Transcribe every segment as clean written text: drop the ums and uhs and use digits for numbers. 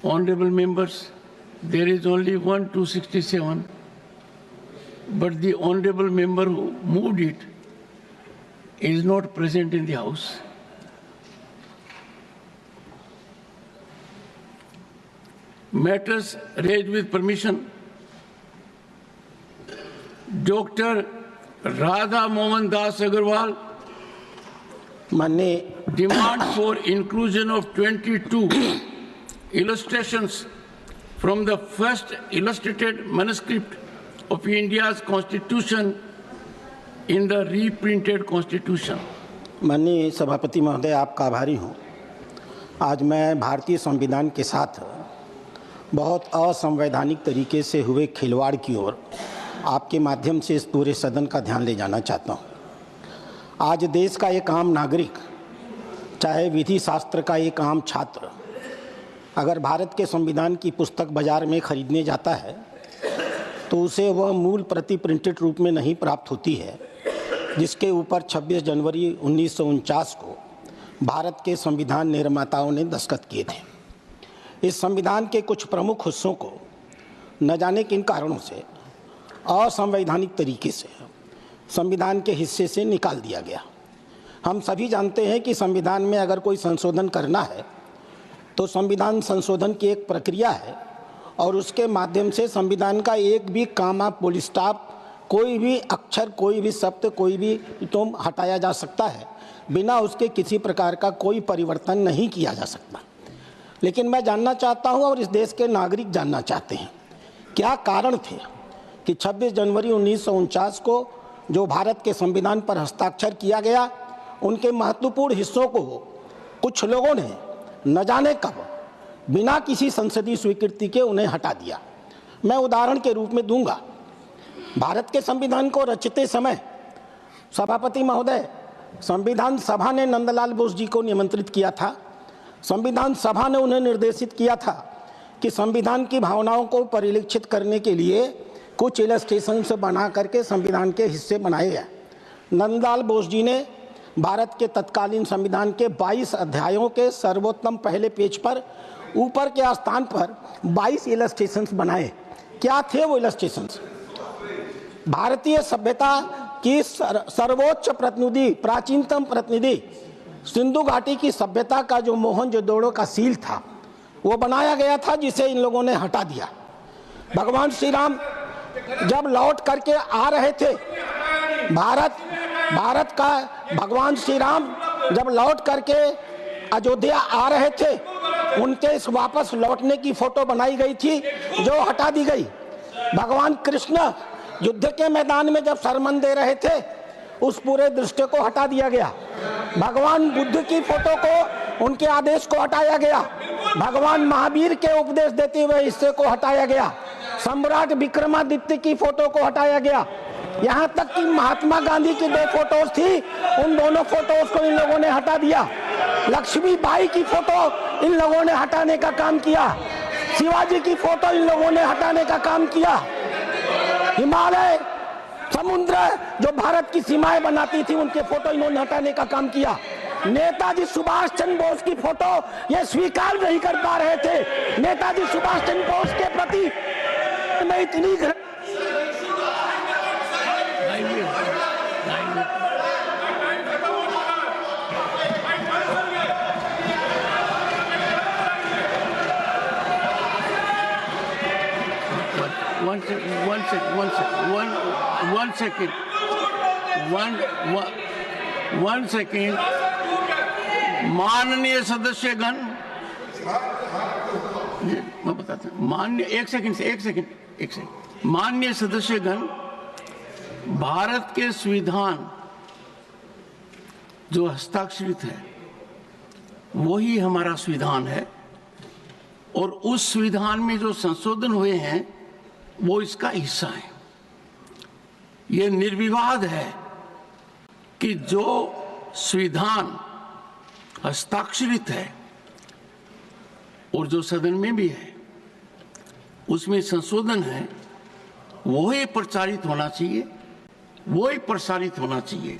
Honorable members, there is only one 267, but the honorable member who moved it is not present in the House. Matters raised with permission. Dr. Radha Mohan Das Agarwal demand for inclusion of 22 illustrations from the first illustrated manuscript of India's Constitution in the reprinted Constitution. माननीय सभापति महोदय, आपका आभारी हूँ। आज मैं भारतीय संविधान के साथ बहुत असंवैधानिक तरीके से हुए खिलवाड़ की ओर आपके माध्यम से इस पूरे सदन का ध्यान ले जाना चाहता हूँ। आज देश का एक आम नागरिक, चाहे विधि शास्त्र का एक आम छात्र, अगर भारत के संविधान की पुस्तक बाजार में खरीदने जाता है तो उसे वह मूल प्रति प्रिंटेड रूप में नहीं प्राप्त होती है, जिसके ऊपर 26 जनवरी 1949 को भारत के संविधान निर्माताओं ने दस्तखत किए थे। इस संविधान के कुछ प्रमुख हिस्सों को न जाने किन कारणों से असंवैधानिक तरीके से संविधान के हिस्से से निकाल दिया गया। हम सभी जानते हैं कि संविधान में अगर कोई संशोधन करना है तो संविधान संशोधन की एक प्रक्रिया है और उसके माध्यम से संविधान का एक भी कामा, फुल स्टॉप, कोई भी अक्षर, कोई भी शब्द, कोई भी टर्म हटाया जा सकता है, बिना उसके किसी प्रकार का कोई परिवर्तन नहीं किया जा सकता। लेकिन मैं जानना चाहता हूं और इस देश के नागरिक जानना चाहते हैं, क्या कारण थे कि 26 जनवरी 1949 को जो भारत के संविधान पर हस्ताक्षर किया गया, उनके महत्वपूर्ण हिस्सों को कुछ लोगों ने न जाने कब बिना किसी संसदीय स्वीकृति के उन्हें हटा दिया। मैं उदाहरण के रूप में दूंगा। भारत के संविधान को रचते समय सभापति महोदय, संविधान सभा ने नंदलाल बोस जी को निमंत्रित किया था। संविधान सभा ने उन्हें निर्देशित किया था कि संविधान की भावनाओं को परिलक्षित करने के लिए कुछ इलस्ट्रेशंस बना करके संविधान के हिस्से बनाए गए। नंदलाल बोस जी ने भारत के तत्कालीन संविधान के 22 अध्यायों के सर्वोत्तम पहले पेज पर ऊपर के स्थान पर 22 इलस्ट्रेशंस बनाए। क्या थे वो इलस्ट्रेशंस? भारतीय सभ्यता की सर्वोच्च प्रतिनिधि, प्राचीनतम प्रतिनिधि सिंधु घाटी की सभ्यता का जो मोहनजोदड़ो का सील था वो बनाया गया था, जिसे इन लोगों ने हटा दिया। भगवान श्री राम जब लौट करके आ रहे थे, भारत का भगवान श्री राम जब लौट करके अयोध्या आ रहे थे, उनके इस वापस लौटने की फोटो बनाई गई थी जो हटा दी गई। भगवान कृष्ण युद्ध के मैदान में जब सरमन दे रहे थे, उस पूरे दृश्य को हटा दिया गया। भगवान बुद्ध की फोटो को, उनके आदेश को हटाया गया। भगवान महावीर के उपदेश देते हुए हिस्से को हटाया गया। सम्राट विक्रमादित्य की फोटो को हटाया गया। यहाँ तक कि महात्मा गांधी की 2 फोटोज थी, उन दोनों फोटोज को इन लोगों ने हटा दिया। लक्ष्मीबाई की फोटो इन लोगों ने हटाने का काम किया। शिवाजी की फोटो इन लोगों ने हटाने का काम किया। हिमालय, समुद्र जो भारत की सीमाएं बनाती थी, उनके फोटो इन्होंने हटाने का काम किया। नेताजी सुभाष चंद्र बोस की फोटो ये स्वीकार नहीं कर पा रहे थे। नेताजी सुभाष चंद्र बोस के प्रति मैं इतनी one second. माननीय सदस्यगण, मैं बताता हूँ। माननीय सदस्यगण, भारत के संविधान जो हस्ताक्षरित है वही हमारा संविधान है और उस संविधान में जो संशोधन हुए हैं वो इसका हिस्सा है। ये निर्विवाद है कि जो संविधान हस्ताक्षरित है और जो सदन में भी है उसमें संशोधन है, वही प्रचारित होना चाहिए, वही प्रसारित होना चाहिए।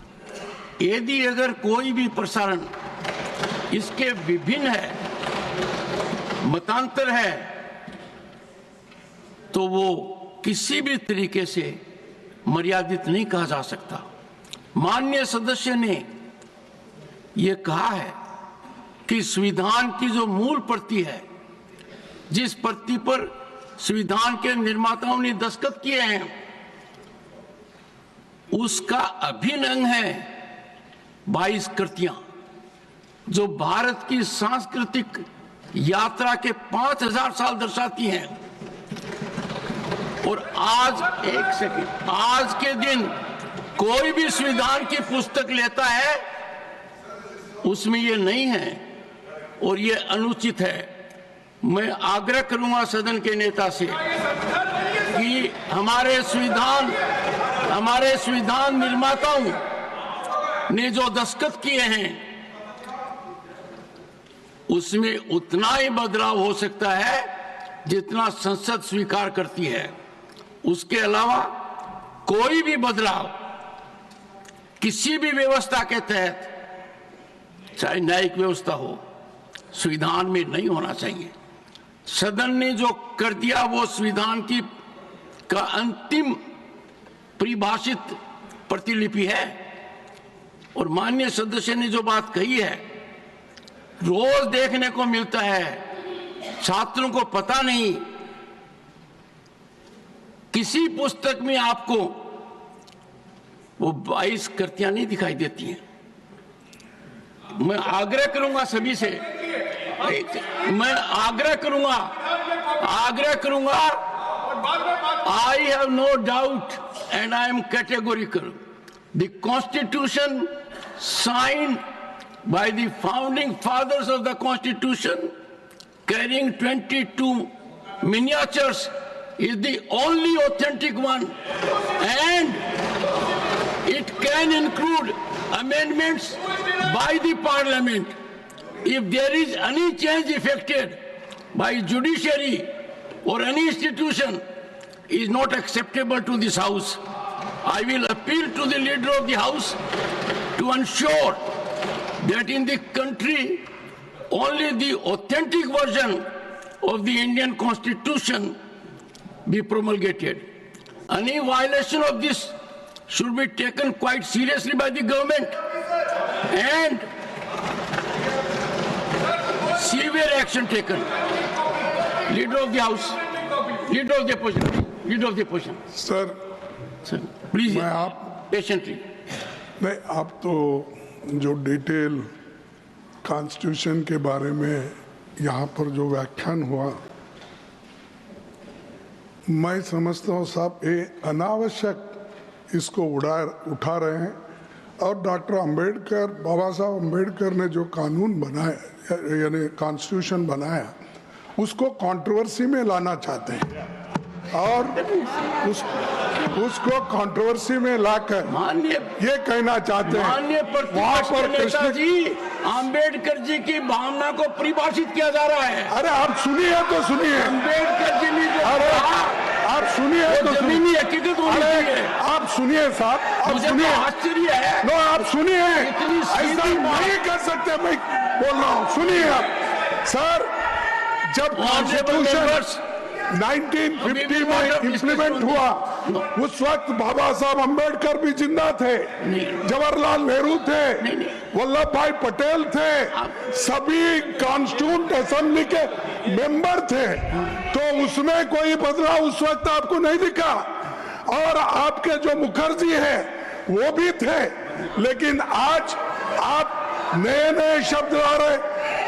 यदि अगर कोई भी प्रसारण इसके विभिन्न है, मतांतर है तो वो किसी भी तरीके से मर्यादित नहीं कहा जा सकता। माननीय सदस्य ने ये कहा है कि संविधान की जो मूल प्रति है, जिस प्रति पर संविधान के निर्माताओं ने दस्तखत किए हैं, उसका अभिन्न अंग है 22 कृतियां, जो भारत की सांस्कृतिक यात्रा के 5000 साल दर्शाती हैं। और आज आज के दिन कोई भी संविधान की पुस्तक लेता है, उसमें ये नहीं है और ये अनुचित है। मैं आग्रह करूंगा सदन के नेता से कि हमारे संविधान निर्माताओं ने जो दस्तखत किए हैं, उसमें उतना ही बदलाव हो सकता है जितना संसद स्वीकार करती है। उसके अलावा कोई भी बदलाव किसी भी व्यवस्था के तहत, चाहे न्यायिक व्यवस्था हो, संविधान में नहीं होना चाहिए। सदन ने जो कर दिया वो संविधान की का अंतिम परिभाषित प्रतिलिपि है। और माननीय सदस्य ने जो बात कही है, रोज देखने को मिलता है, छात्रों को पता नहीं, किसी पुस्तक में आपको वो 22 कृतियां नहीं दिखाई देती हैं। मैं आग्रह करूंगा सभी से, मैं आग्रह करूंगा I have no doubt and I am categorical. The Constitution signed by the founding fathers of the Constitution, carrying 22 miniatures, is the only authentic one, and it can include amendments by the Parliament. If there is any change effected by judiciary or any institution is not acceptable to this House, I will appeal to the leader of the House to ensure that in the country only the authentic version of the Indian Constitution be promulgated. Any violation of this should be taken quite seriously by the government and severe action taken. Leader of the House, Leader of the Opposition. Sir, please, मैं आप patiently. नहीं, आप तो जो detail constitution के बारे में यहाँ पर जो व्याख्यान हुआ, मैं समझता हूँ साहब ये अनावश्यक इसको उठा रहे हैं। और डॉक्टर अंबेडकर, बाबा साहब अंबेडकर ने जो कानून बनाया यानी कॉन्स्टिट्यूशन बनाया, उसको कंट्रोवर्सी में लाना चाहते हैं और उसको कंट्रोवर्सी में लाकर ये कहना चाहते हैं वहाँ पर कृष्ण जी अंबेडकर जी की भावना को परिभाषित किया जा रहा है। अरे आप सुनिए तो सुनिए, अंबेडकर जी ने जो अरे आप सुनिए तो जमीनी हकीकत होनी चाहिए। आप सुनिए साहब, आप सुनिए, आश्चर्य है। नो आप सुनिए, इतनी ऐसा नहीं कर सकते। मैं बोल रहा हूँ, सुनिए आप सर। जब कॉन्स्टिट्यूशन 1950 में इम्प्लीमेंट हुआ, उस वक्त बाबा साहब अंबेडकर भी जिंदा थे, जवाहरलाल नेहरू थे, वल्लभ भाई पटेल थे, सभी कॉन्स्टिट्यूंट असेंबली के मेंबर थे। तो उसमें कोई बदलाव उस वक्त आपको नहीं दिखा। और आपके जो मुखर्जी हैं वो भी थे, लेकिन आज आप नए नए शब्द ला रहे।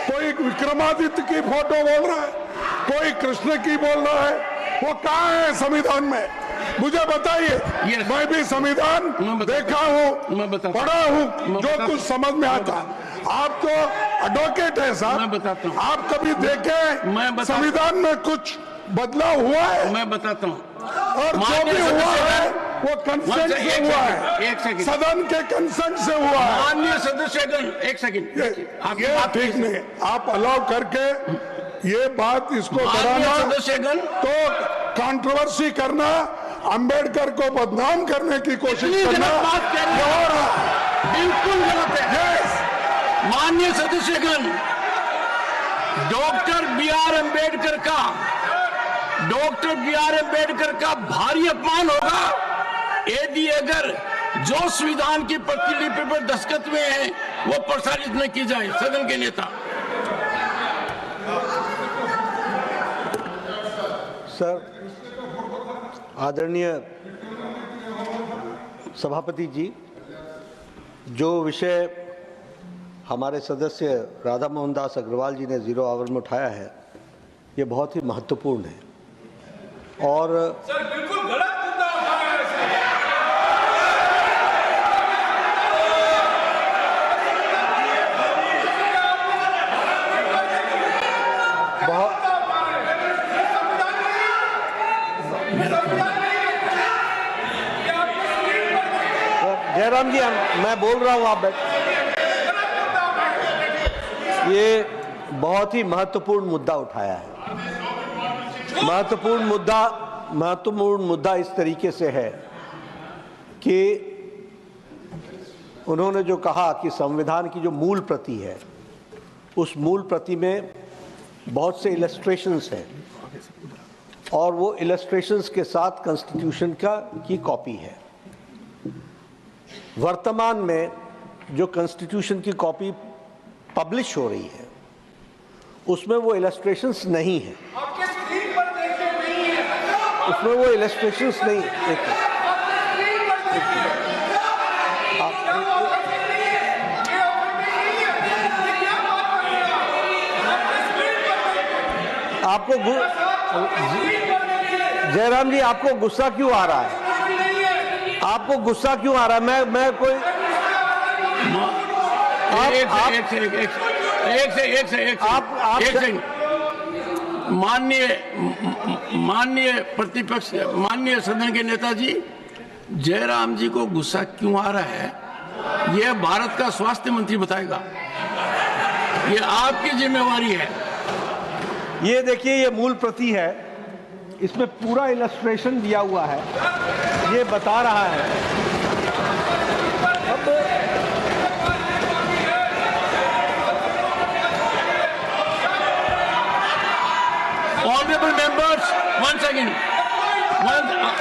कोई विक्रमादित्य की फोटो बोल रहा है, कोई कृष्ण की बोल रहा है। वो कहाँ है संविधान में? मुझे बताइए। मैं भी संविधान देखा हूँ, पढ़ा हूँ, जो कुछ समझ में आता। आप तो एडवोकेट है साहब, आप कभी देखे संविधान में कुछ बदलाव हुआ है? मैं बताता हूँ। और जो भी हुआ है वो कंसेंट से हुआ है, सदन के कंसेंट से हुआ है। माननीय सदस्यगण, एक सेकंड, ये ठीक नहीं। आप अलाउ करके ये बात इसको बढ़ाना सदस्यगण तो कंट्रोवर्सी करना, अंबेडकर को बदनाम करने की कोशिश करना और बिल्कुल गलत है। माननीय सदस्यगण, doctor B R Ambedkar doctor B R. Ambedkar का भारी अपमान होगा यदि अगर जो संविधान की प्रतिलिपि पर दस्तखत हुए हैं वो प्रसारित न की जाए। सदन के नेता। सर, आदरणीय सभापति जी, जो विषय हमारे सदस्य राधा मोहन दास अग्रवाल जी ने 0 आवर में उठाया है, ये बहुत ही महत्वपूर्ण है और सर बिल्कुल गलत मुद्दा उठाया है सर। जयराम जी, मैं बोल रहा हूँ, आप बैठ। ये बहुत ही महत्वपूर्ण मुद्दा उठाया है। महत्वपूर्ण मुद्दा इस तरीके से है कि उन्होंने जो कहा कि संविधान की जो मूल प्रति है, उस मूल प्रति में बहुत से इलस्ट्रेशंस हैं और वो इलस्ट्रेशंस के साथ कॉन्स्टिट्यूशन की कॉपी है। वर्तमान में जो कॉन्स्टिट्यूशन की कॉपी पब्लिश हो रही है उसमें वो इलस्ट्रेशंस नहीं है। आपके स्क्रीन पर देखे नहीं है, उसमें वो इलस्ट्रेशंस नहीं। आपको जयराम जी, आपको गुस्सा क्यों आ रहा है? आपको गुस्सा क्यों आ रहा है? मैं कोई माननीय प्रतिपक्ष, माननीय सदन के नेताजी, जयराम जी को गुस्सा क्यों आ रहा है यह भारत का स्वास्थ्य मंत्री बताएगा। ये आपकी जिम्मेवारी है। ये देखिए, ये मूल प्रति है, इसमें पूरा इलस्ट्रेशन दिया हुआ है, ये बता रहा है। अब Honorable members, once again,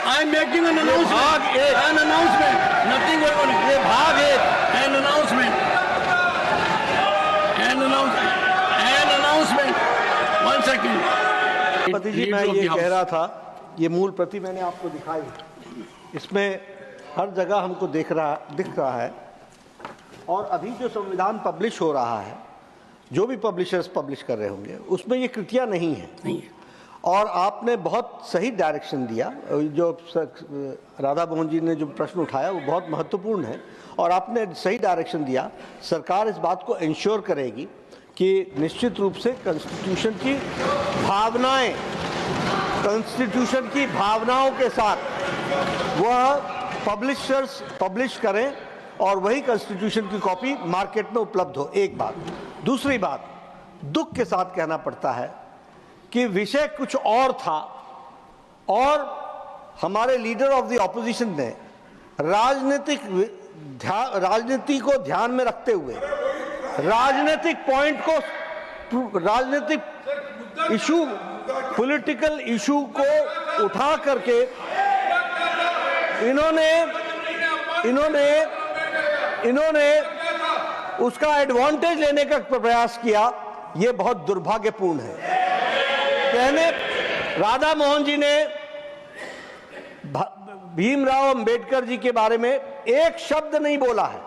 I am making an announcement. An announcement. Nothing going on. ये भाग एक An announcement. An announcement. 1 second. पति जी, मैं ये कह रहा था, ये मूल प्रति मैंने आपको दिखाई, इसमें हर जगह हमको दिख रहा है और अभी जो संविधान पब्लिश हो रहा है, जो भी पब्लिशर्स पब्लिश कर रहे होंगे, उसमें ये कृतियां नहीं है। और आपने बहुत सही डायरेक्शन दिया। जो राधा मोहन जी ने जो प्रश्न उठाया वो बहुत महत्वपूर्ण है और आपने सही डायरेक्शन दिया। सरकार इस बात को इंश्योर करेगी कि निश्चित रूप से कॉन्स्टिट्यूशन की भावनाओं के साथ वह पब्लिशर्स पब्लिश करें और वही कॉन्स्टिट्यूशन की कॉपी मार्केट में उपलब्ध हो। एक बात। दूसरी बात, दुख के साथ कहना पड़ता है कि विषय कुछ और था और हमारे लीडर ऑफ द ऑपोजिशन ने राजनीति को ध्यान में रखते हुए राजनीतिक इशू, पॉलिटिकल इशू को उठा करके इन्होंने उसका एडवांटेज लेने का प्रयास किया। यह बहुत दुर्भाग्यपूर्ण है। राधा मोहन जी ने भीमराव अंबेडकर जी के बारे में एक शब्द नहीं बोला है,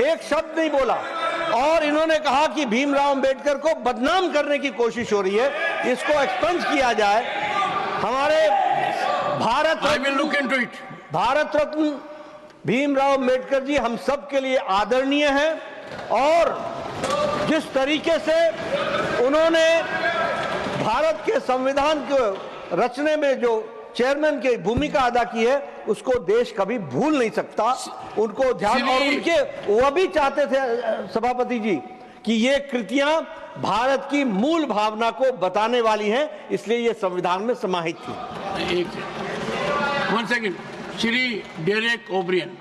एक शब्द नहीं बोला और इन्होंने कहा कि भीमराव अंबेडकर को बदनाम करने की कोशिश हो रही है, इसको एक्सपंज किया जाए। हमारे भारत रत्न भीमराव अंबेडकर जी हम सब के लिए आदरणीय हैं और जिस तरीके से उन्होंने भारत के संविधान को रचने में जो चेयरमैन की भूमिका अदा की है, उसको देश कभी भूल नहीं सकता। उनको ध्यान, और वह भी चाहते थे सभापति जी कि ये कृतियां भारत की मूल भावना को बताने वाली हैं, इसलिए ये संविधान में समाहित थी। One second. Shri Derek O'Brien.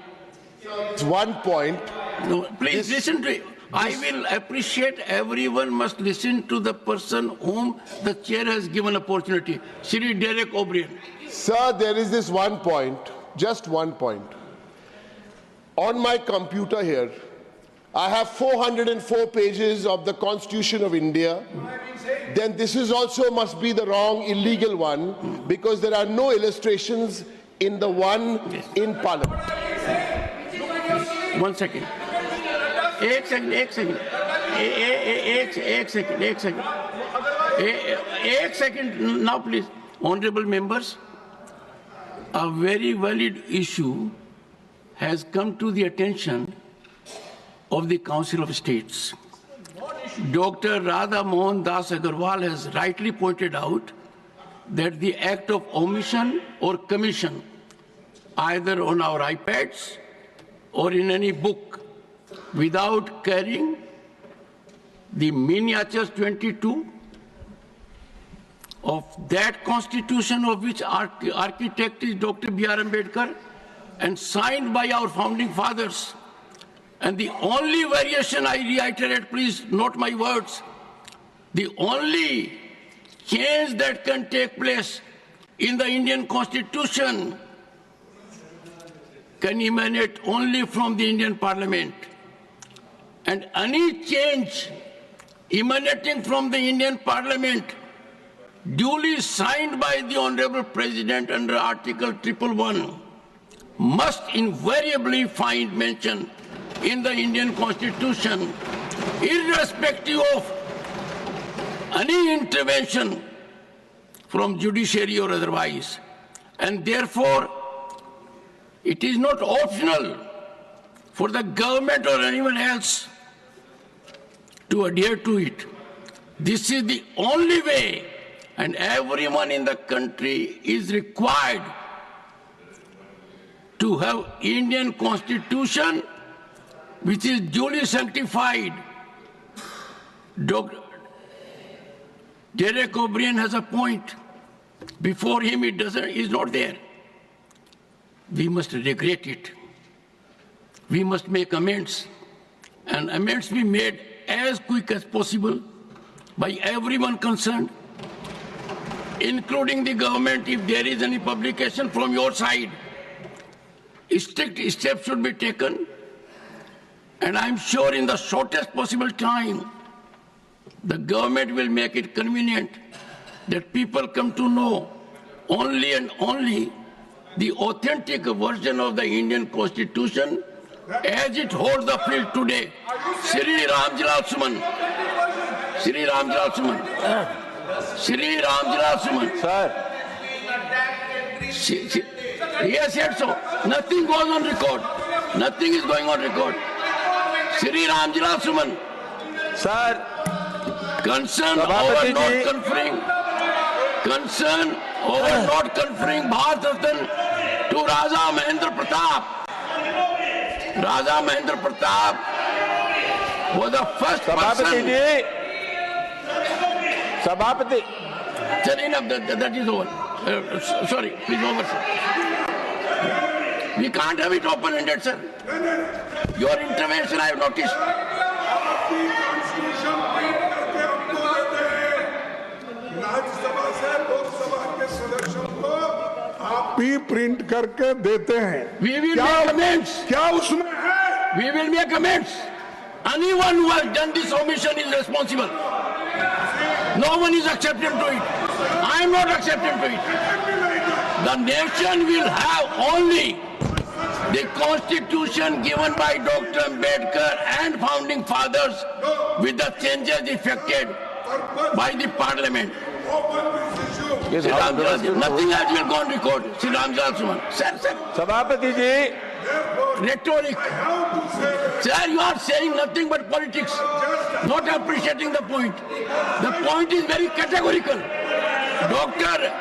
One point. No, please listen to it. I will appreciate everyone must listen to the person whom the chair has given opportunity. Shri Derek O'Brien. Sir, there is this one point, just one point. On my computer here, I have 404 pages of the Constitution of India. Then this is also must be the wrong, illegal one, because there are no illustrations in the one in Parliament. 1 second. एक second now please. Honorable members, a very valid issue has come to the attention of the Council of States. Dr. Radha Mohan Das Agarwal has rightly pointed out that the act of omission or commission, either on our iPads or in any book, without carrying the miniatures 22 of that constitution of which architect is Dr. B.R. Ambedkar and signed by our founding fathers. And the only variation, I reiterate, please note my words, the only change that can take place in the Indian Constitution can emanate only from the Indian Parliament. And any change emanating from the Indian Parliament duly signed by the Honorable President under Article 111 must invariably find mention in the Indian Constitution, irrespective of any intervention from judiciary or otherwise. And therefore, it is not optional for the government or anyone else to adhere to it. This is the only way, and everyone in the country is required to have Indian Constitution which is duly sanctified. Dr. Derek O'Brien has a point. Before him, it is not there. We must regret it. We must make amends, and amends be made as quick as possible by everyone concerned, including the government. If there is any publication from your side, strict steps should be taken. And I'm sure in the shortest possible time, the government will make it convenient that people come to know only and only the authentic version of the Indian Constitution as it holds the field today. Shri Ramjilal Suman. Shri Ramjilal Suman. Shri Ramjilal Suman. Sir. He has said so. Nothing goes on record. Nothing is going on record. Shri Ramjilal Suman. Sir. Concern over not conferring Bharat Ratna to Raja Mahendra Pratap. Raja Mahendra Pratap was the first person. Sabhapati. Sir, enough, that is over. Sorry, please over, sir. We can't have it open-ended, sir. Your intervention, I have noticed. Rajya Sabha से लोकसभा के सदस्यों को आप भी print करके देते हैं। We will make amends. क्या उसमें है? We will make amends. Anyone who has done this omission is responsible. No one is accepting to it. I am not accepting to it. The nation will have only the constitution given by Dr. Ambedkar and founding fathers with the changes effected by the parliament. Nothing else will go on record. Shri Ramjilal Suman. Sir. Sabhapati ji. Rhetoric. Sir, you are saying nothing but politics, not appreciating the point. The point is very categorical. Dr.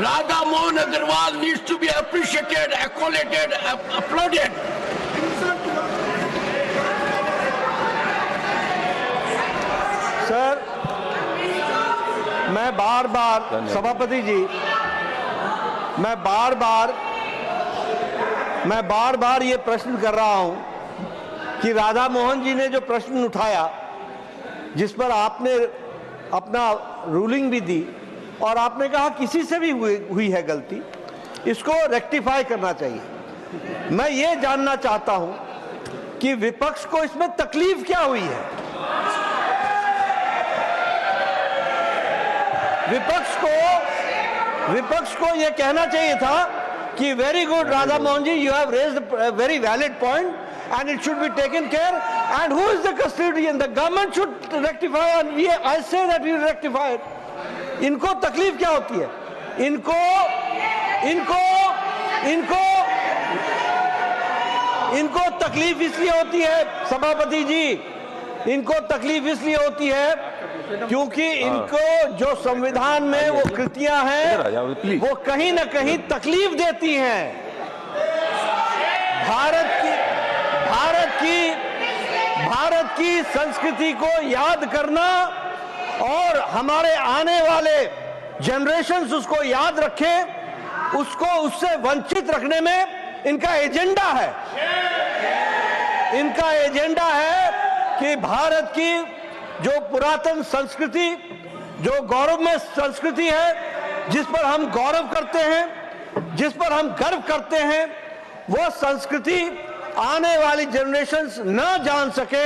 Radha Mohan Agarwal needs to be appreciated, accoladed, applauded. Sir, मैं बार बार सभापति जी, मैं बार बार ये प्रश्न कर रहा हूं कि राधा मोहन जी ने जो प्रश्न उठाया, जिस पर आपने अपना रूलिंग भी दी और आपने कहा किसी से भी हुई है गलती, इसको रेक्टिफाई करना चाहिए। मैं ये जानना चाहता हूं कि विपक्ष को इसमें तकलीफ क्या हुई है। विपक्ष को यह कहना चाहिए था कि very good Radha Mohan ji, you have raised a very valid point and it should be taken care, and who is the custodian? The government should rectify, and I say that we will rectify it. इनको तकलीफ क्या होती है? इनको तकलीफ इसलिए होती है सभापति जी, इनको तकलीफ इसलिए होती है क्योंकि इनको जो संविधान में वो कृतियां हैं वो कहीं ना कहीं तकलीफ देती हैं। भारत की संस्कृति को याद करना और हमारे आने वाले जनरेशन्स उसको याद रखें, उससे वंचित रखने में इनका एजेंडा है। इनका एजेंडा है कि भारत की जो पुरातन संस्कृति, जो गौरवमय संस्कृति है, जिस पर हम गौरव करते हैं, जिस पर हम गर्व करते हैं, वो संस्कृति आने वाली जनरेशन्स न जान सके,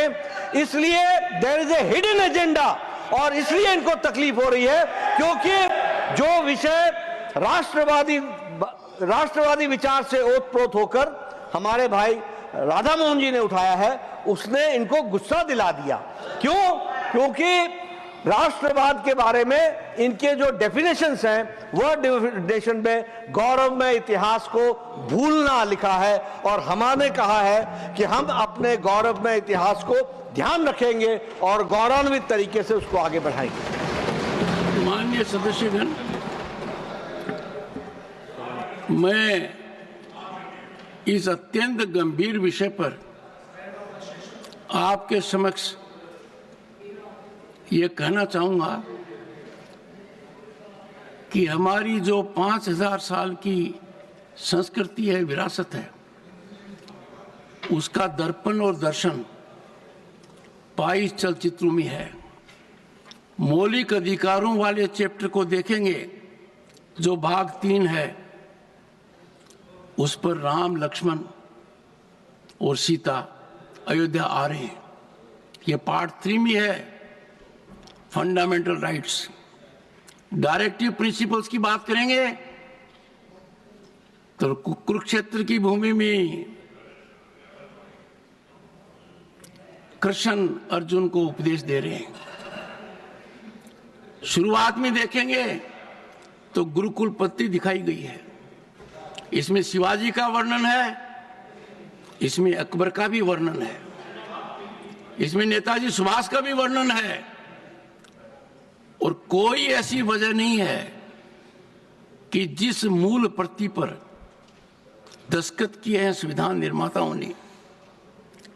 इसलिए there is a hidden agenda. और इसलिए इनको तकलीफ हो रही है क्योंकि जो विषय राष्ट्रवादी विचार से ओतप्रोत होकर हमारे भाई राधा मोहन जी ने उठाया है, उसने इनको गुस्सा दिला दिया। क्यों? क्योंकि राष्ट्रवाद के बारे में इनके जो डेफिनेशंस हैं, वह डेफिनेशन में गौरवमय इतिहास को भूलना लिखा है, और हमने कहा है कि हम अपने गौरवमय इतिहास को ध्यान रखेंगे और गौरवान्वित तरीके से उसको आगे बढ़ाएंगे। माननीय सदस्यगण, मैं इस अत्यंत गंभीर विषय पर आपके समक्ष ये कहना चाहूंगा कि हमारी जो 5000 साल की संस्कृति है, विरासत है, उसका दर्पण और दर्शन 22 चलचित्रों में है। मौलिक अधिकारों वाले चैप्टर को देखेंगे, जो भाग 3 है, उस पर राम, लक्ष्मण और सीता अयोध्या आ रहे हैं। ये पार्ट 3 में है, फंडामेंटल राइट्स। डायरेक्टिव प्रिंसिपल्स की बात करेंगे तो कुरुक्षेत्र की भूमि में कृष्ण अर्जुन को उपदेश दे रहे हैं। शुरुआत में देखेंगे तो गुरुकुल पद्धति दिखाई गई है। इसमें शिवाजी का वर्णन है, इसमें अकबर का भी वर्णन है, इसमें नेताजी सुभाष का भी वर्णन है, और कोई ऐसी वजह नहीं है कि जिस मूल प्रति पर दस्तखत किए हैं संविधान निर्माताओं ने,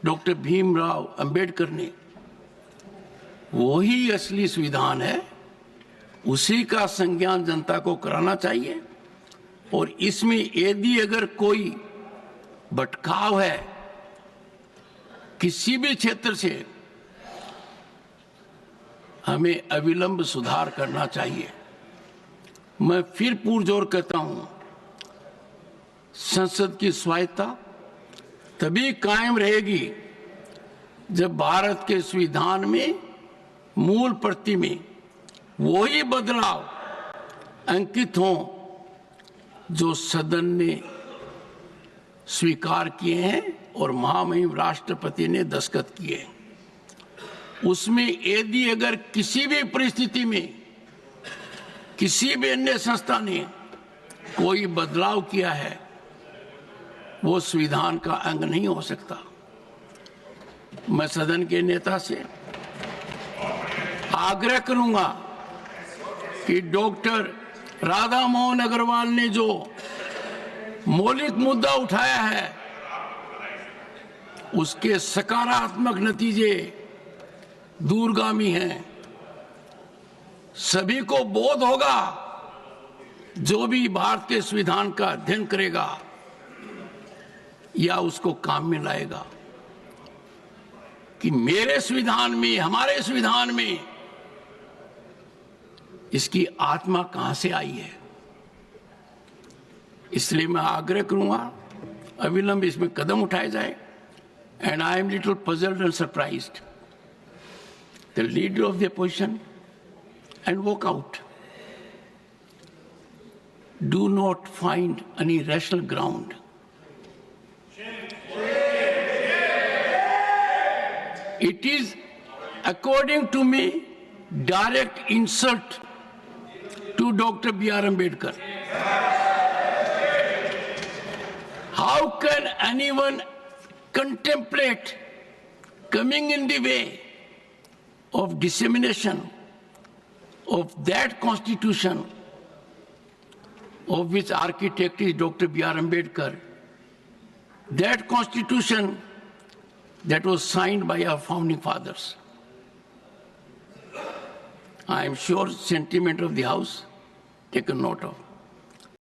डॉक्टर भीमराव अंबेडकर ने, वही असली संविधान है, उसी का संज्ञान जनता को कराना चाहिए। और इसमें यदि अगर कोई भटकाव है किसी भी क्षेत्र से, हमें अविलंब सुधार करना चाहिए। मैं फिर पुरजोर कहता हूं, संसद की स्वायत्तता तभी कायम रहेगी जब भारत के संविधान में मूल प्रति में वही बदलाव अंकित हों जो सदन ने स्वीकार किए हैं और महामहिम राष्ट्रपति ने दस्तखत किए हैं। उसमें यदि अगर किसी भी परिस्थिति में किसी भी अन्य संस्था ने कोई बदलाव किया है, वो संविधान का अंग नहीं हो सकता। मैं सदन के नेता से आग्रह करूंगा कि डॉक्टर राधा मोहन अग्रवाल ने जो मौलिक मुद्दा उठाया है, उसके सकारात्मक नतीजे दूरगामी हैं। सभी को बोध होगा, जो भी भारत के संविधान का अध्ययन करेगा या उसको काम में लाएगा। कि मेरे संविधान में, हमारे संविधान में इसकी आत्मा कहां से आई है। इसलिए मैं आग्रह करूंगा अविलंब इसमें कदम उठाए जाए। And I am little puzzled and surprised the leader of the opposition and walk out do not find any rational ground. It is, according to me, direct insult to Dr. B.R. Ambedkar. How can anyone contemplate coming in the way of dissemination of that constitution of which architect is Dr. B.R. Ambedkar, that constitution that was signed by our founding fathers. I am sure sentiment of the House taken note of.